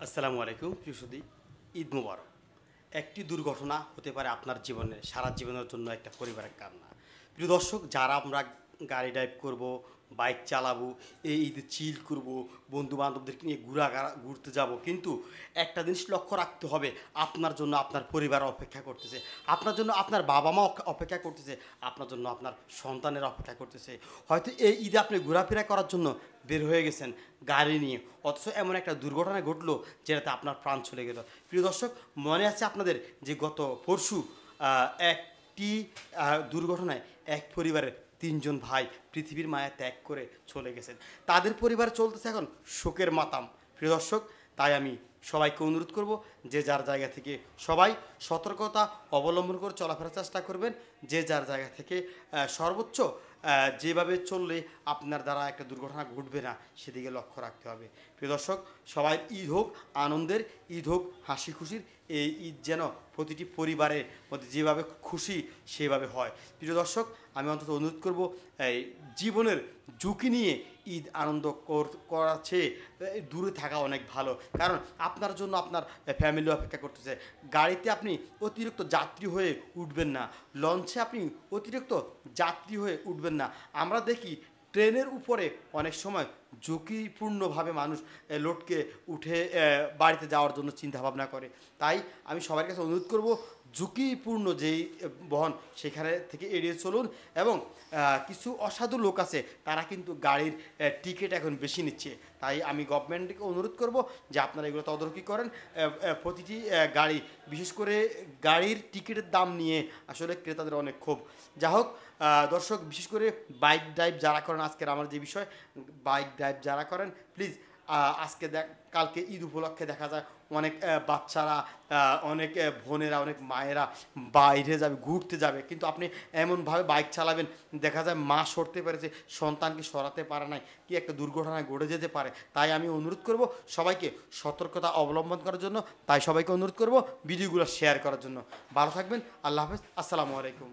আসসালামু আলাইকুম প্রিয় সুধী, ঈদ মুবারক। একটি দুর্ঘটনা হতে পারে আপনার জীবনে সারা জীবনের জন্য একটা পরিবারের কান্না। প্রিয় দর্শক, যারা আমরা গাড়ি ড্রাইভ করব, বাইক চালাবো, এই ঈদে চিল করব, বন্ধু বান্ধবদেরকে নিয়ে ঘুরতে যাব, কিন্তু একটা জিনিস লক্ষ্য রাখতে হবে, আপনার জন্য আপনার পরিবার অপেক্ষা করতেছে, আপনার জন্য আপনার বাবা মা অপেক্ষা করতেছে, আপনার জন্য আপনার সন্তানের অপেক্ষা করতেছে। হয়তো এই ঈদে আপনি ঘোরাফেরা করার জন্য বের হয়ে গেছেন গাড়ি নিয়ে, অথচ এমন একটা দুর্ঘটনা ঘটলো যেটাতে আপনার প্রাণ চলে গেল। প্রিয় দর্শক, মনে আছে আপনাদের যে গত পরশু একটি দুর্ঘটনায় এক পরিবারের তিনজন ভাই পৃথিবীর মায়া ত্যাগ করে চলে গেছেন। তাদের পরিবার চলতেছে এখন শোকের মাতাম। প্রিয় দর্শক, তাই আমি সবাইকে অনুরোধ করব, যে যার জায়গা থেকে সবাই সতর্কতা অবলম্বন করে চলাফেরার চেষ্টা করবেন। যে যার জায়গা থেকে সর্বোচ্চ যেভাবে চললে আপনার দ্বারা একটা দুর্ঘটনা ঘটবে না সেদিকে লক্ষ্য রাখতে হবে। প্রিয় দর্শক, সবাই ঈদ হোক আনন্দের, ঈদ হোক হাসি খুশির। এই ঈদ যেন প্রতিটি পরিবারের মধ্যে যেভাবে খুশি সেভাবে হয়। প্রিয় দর্শক, আমি অন্তত অনুরোধ করব, এই জীবনের ঝুঁকি নিয়ে ঈদ আনন্দ করার চেয়ে দূরে থাকা অনেক ভালো। কারণ আপনার জন্য আপনার ফ্যামিলি অপেক্ষা করতেছে। গাড়িতে আপনি অতিরিক্ত যাত্রী হয়ে উঠবেন না, লঞ্চে আপনি অতিরিক্ত যাত্রী হয়ে উঠবেন না। আমরা দেখি ট্রেনের উপরে অনেক সময় ঝুঁকিপূর্ণভাবে মানুষ লোডকে উঠে বাড়িতে যাওয়ার জন্য চিন্তা ভাবনা করে। তাই আমি সবার কাছে অনুরোধ করব, ঝুঁকিপূর্ণ যেই বহন সেখানে থেকে এড়িয়ে চলুন। এবং কিছু অসাধু লোক আছে, তারা কিন্তু গাড়ির টিকিট এখন বেশি নিচ্ছে। তাই আমি গভর্নমেন্টকে অনুরোধ করব যে আপনারা এগুলো তদারকি করেন। প্রতিটি গাড়ি, বিশেষ করে গাড়ির টিকিটের দাম নিয়ে আসলে ক্রেতাদের অনেক ক্ষোভ। যা হোক দর্শক, বিশেষ করে বাইক ড্রাইভ যারা করেন, আজকের আমার যে বিষয়, বাইক ড্রাইভ যারা করেন প্লিজ, আজকে কালকে ঈদ উপলক্ষে দেখা যায় অনেক বাচ্চারা, অনেক বোনেরা, অনেক মায়েরা বাইরে যাবে, ঘুরতে যাবে, কিন্তু আপনি এমনভাবে বাইক চালাবেন, দেখা যায় মা সরতে পেরেছে, সন্তানকে সরাতে পারে নাই, কি একটা দুর্ঘটনা ঘটে যেতে পারে। তাই আমি অনুরোধ করব সবাইকে সতর্কতা অবলম্বন করার জন্য। তাই সবাইকে অনুরোধ করব ভিডিওগুলো শেয়ার করার জন্য। ভালো থাকবেন, আল্লাহ হাফেজ, আসসালামু আলাইকুম।